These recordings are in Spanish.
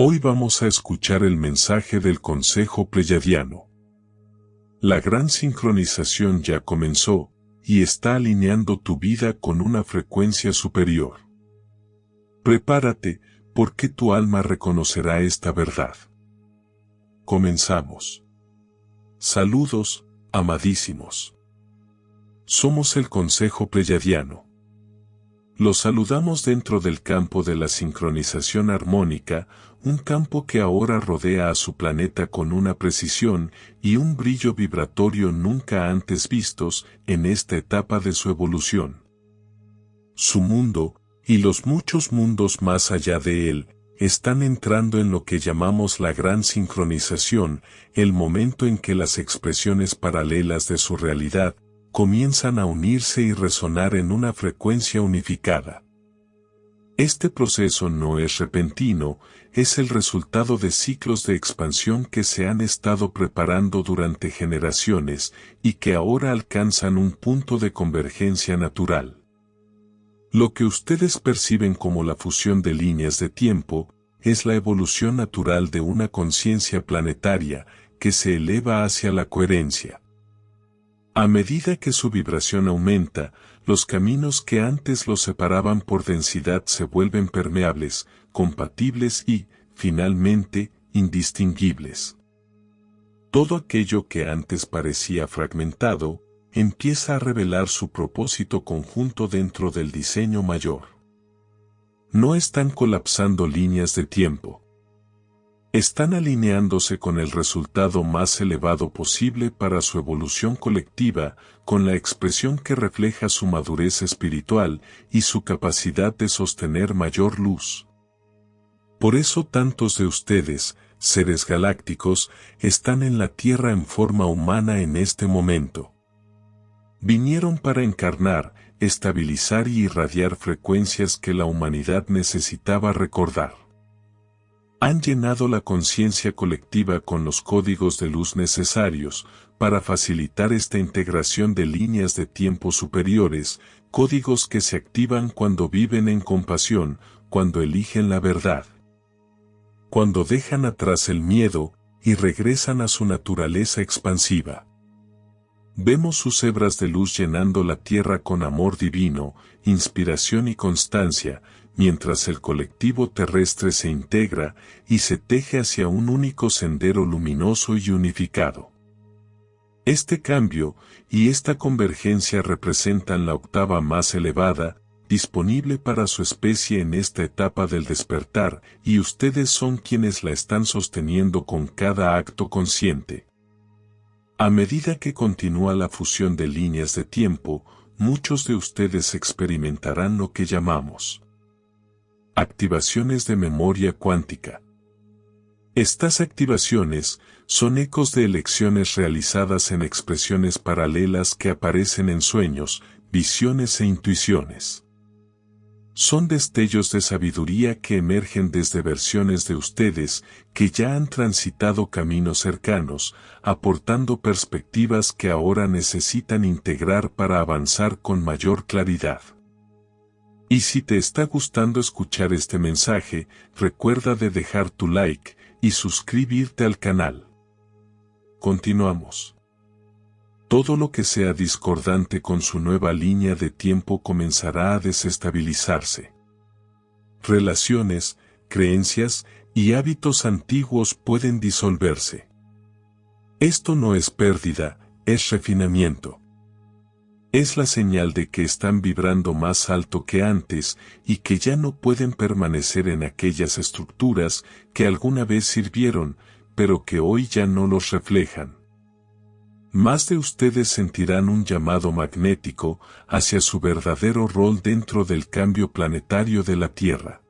Hoy vamos a escuchar el mensaje del Consejo Pleyadiano. La gran sincronización ya comenzó y está alineando tu vida con una frecuencia superior. Prepárate, porque tu alma reconocerá esta verdad. Comenzamos. Saludos, amadísimos. Somos el Consejo Pleyadiano. Los saludamos dentro del campo de la sincronización armónica, un campo que ahora rodea a su planeta con una precisión y un brillo vibratorio nunca antes vistos en esta etapa de su evolución. Su mundo, y los muchos mundos más allá de él, están entrando en lo que llamamos la gran sincronización, el momento en que las expresiones paralelas de su realidad comienzan a unirse y resonar en una frecuencia unificada. Este proceso no es repentino, es el resultado de ciclos de expansión que se han estado preparando durante generaciones y que ahora alcanzan un punto de convergencia natural. Lo que ustedes perciben como la fusión de líneas de tiempo es la evolución natural de una conciencia planetaria que se eleva hacia la coherencia. A medida que su vibración aumenta, los caminos que antes los separaban por densidad se vuelven permeables, compatibles y, finalmente, indistinguibles. Todo aquello que antes parecía fragmentado, empieza a revelar su propósito conjunto dentro del diseño mayor. No están colapsando líneas de tiempo. Están alineándose con el resultado más elevado posible para su evolución colectiva, con la expresión que refleja su madurez espiritual y su capacidad de sostener mayor luz. Por eso tantos de ustedes, seres galácticos, están en la Tierra en forma humana en este momento. Vinieron para encarnar, estabilizar y irradiar frecuencias que la humanidad necesitaba recordar. Han llenado la conciencia colectiva con los códigos de luz necesarios para facilitar esta integración de líneas de tiempo superiores, códigos que se activan cuando viven en compasión, cuando eligen la verdad, cuando dejan atrás el miedo y regresan a su naturaleza expansiva. Vemos sus hebras de luz llenando la tierra con amor divino, inspiración y constancia, mientras el colectivo terrestre se integra y se teje hacia un único sendero luminoso y unificado. Este cambio y esta convergencia representan la octava más elevada, disponible para su especie en esta etapa del despertar, y ustedes son quienes la están sosteniendo con cada acto consciente. A medida que continúa la fusión de líneas de tiempo, muchos de ustedes experimentarán lo que llamamos activaciones de memoria cuántica. Estas activaciones son ecos de elecciones realizadas en expresiones paralelas que aparecen en sueños, visiones e intuiciones. Son destellos de sabiduría que emergen desde versiones de ustedes que ya han transitado caminos cercanos, aportando perspectivas que ahora necesitan integrar para avanzar con mayor claridad. Y si te está gustando escuchar este mensaje, recuerda de dejar tu like y suscribirte al canal. Continuamos. Todo lo que sea discordante con su nueva línea de tiempo comenzará a desestabilizarse. Relaciones, creencias y hábitos antiguos pueden disolverse. Esto no es pérdida, es refinamiento. Es la señal de que están vibrando más alto que antes y que ya no pueden permanecer en aquellas estructuras que alguna vez sirvieron, pero que hoy ya no los reflejan. Más de ustedes sentirán un llamado magnético hacia su verdadero rol dentro del cambio planetario de la Tierra.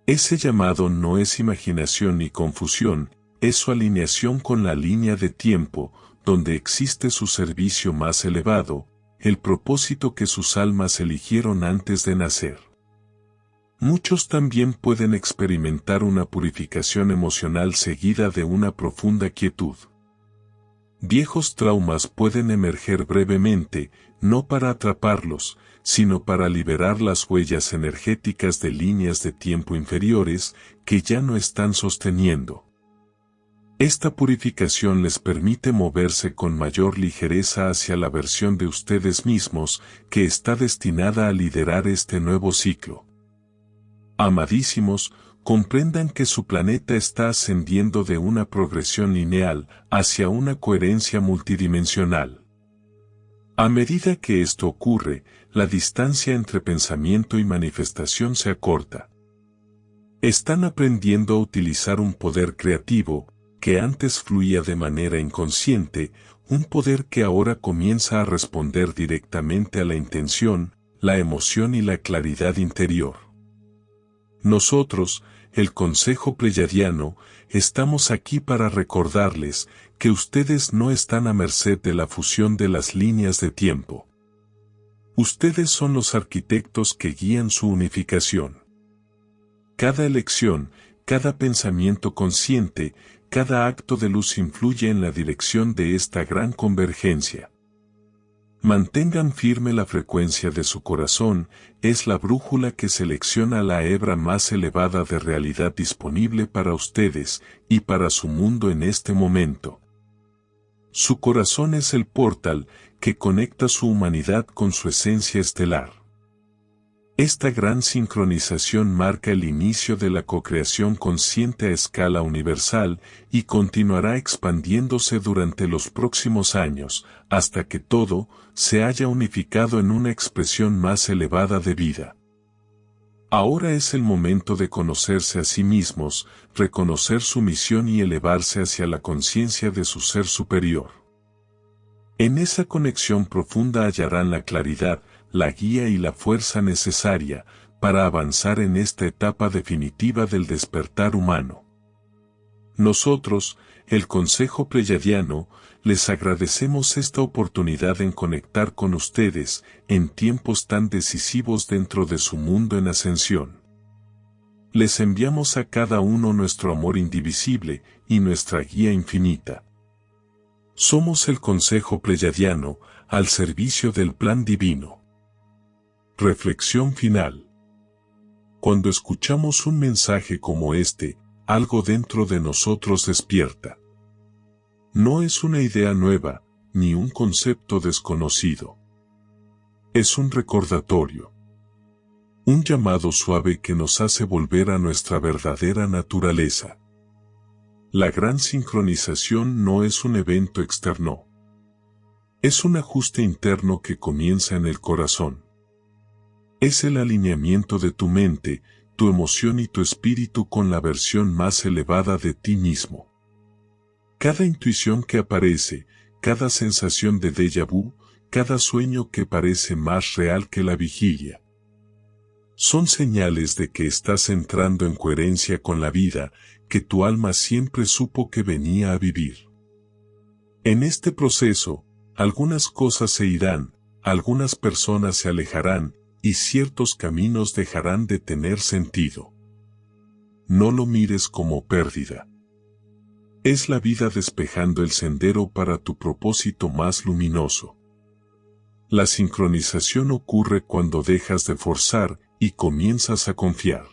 Ese llamado no es imaginación ni confusión, es su alineación con la línea de tiempo, donde existe su servicio más elevado, el propósito que sus almas eligieron antes de nacer. Muchos también pueden experimentar una purificación emocional seguida de una profunda quietud. Viejos traumas pueden emerger brevemente, no para atraparlos, sino para liberar las huellas energéticas de líneas de tiempo inferiores que ya no están sosteniendo. Esta purificación les permite moverse con mayor ligereza hacia la versión de ustedes mismos que está destinada a liderar este nuevo ciclo. Amadísimos, comprendan que su planeta está ascendiendo de una progresión lineal hacia una coherencia multidimensional. A medida que esto ocurre, la distancia entre pensamiento y manifestación se acorta. Están aprendiendo a utilizar un poder creativo, que antes fluía de manera inconsciente, un poder que ahora comienza a responder directamente a la intención, la emoción y la claridad interior. Nosotros, el Consejo Pleyadiano, estamos aquí para recordarles que ustedes no están a merced de la fusión de las líneas de tiempo. Ustedes son los arquitectos que guían su unificación. Cada elección, cada pensamiento consciente, cada acto de luz influye en la dirección de esta gran convergencia. Mantengan firme la frecuencia de su corazón, es la brújula que selecciona la hebra más elevada de realidad disponible para ustedes y para su mundo en este momento. Su corazón es el portal que conecta su humanidad con su esencia estelar. Esta gran sincronización marca el inicio de la co-creación consciente a escala universal y continuará expandiéndose durante los próximos años, hasta que todo se haya unificado en una expresión más elevada de vida. Ahora es el momento de conocerse a sí mismos, reconocer su misión y elevarse hacia la conciencia de su ser superior. En esa conexión profunda hallarán la claridad, la guía y la fuerza necesaria para avanzar en esta etapa definitiva del despertar humano. Nosotros, el Consejo Pleyadiano, les agradecemos esta oportunidad en conectar con ustedes en tiempos tan decisivos dentro de su mundo en ascensión. Les enviamos a cada uno nuestro amor indivisible y nuestra guía infinita. Somos el Consejo Pleyadiano, al servicio del plan divino. Reflexión final. Cuando escuchamos un mensaje como este, algo dentro de nosotros despierta. No es una idea nueva, ni un concepto desconocido. Es un recordatorio. Un llamado suave que nos hace volver a nuestra verdadera naturaleza. La gran sincronización no es un evento externo. Es un ajuste interno que comienza en el corazón. Es el alineamiento de tu mente, tu emoción y tu espíritu con la versión más elevada de ti mismo. Cada intuición que aparece, cada sensación de déjà vu, cada sueño que parece más real que la vigilia, son señales de que estás entrando en coherencia con la vida que tu alma siempre supo que venía a vivir. En este proceso, algunas cosas se irán, algunas personas se alejarán, y ciertos caminos dejarán de tener sentido. No lo mires como pérdida. Es la vida despejando el sendero para tu propósito más luminoso. La sincronización ocurre cuando dejas de forzar y comienzas a confiar.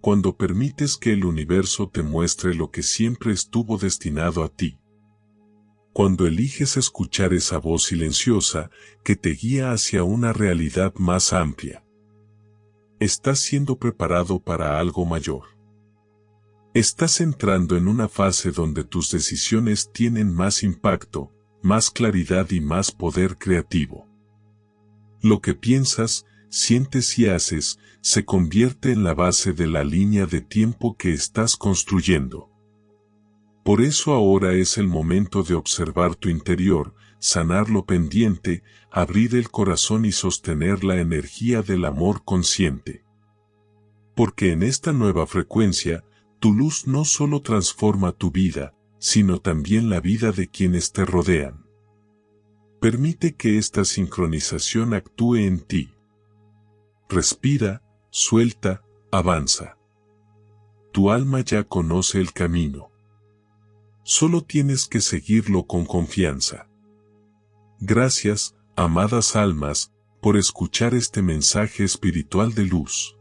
Cuando permites que el universo te muestre lo que siempre estuvo destinado a ti. Cuando eliges escuchar esa voz silenciosa que te guía hacia una realidad más amplia. Estás siendo preparado para algo mayor. Estás entrando en una fase donde tus decisiones tienen más impacto, más claridad y más poder creativo. Lo que piensas, sientes y haces, se convierte en la base de la línea de tiempo que estás construyendo. Por eso ahora es el momento de observar tu interior, sanar lo pendiente, abrir el corazón y sostener la energía del amor consciente. Porque en esta nueva frecuencia, tu luz no solo transforma tu vida, sino también la vida de quienes te rodean. Permite que esta sincronización actúe en ti. Respira, suelta, avanza. Tu alma ya conoce el camino. Solo tienes que seguirlo con confianza. Gracias, amadas almas, por escuchar este mensaje espiritual de luz.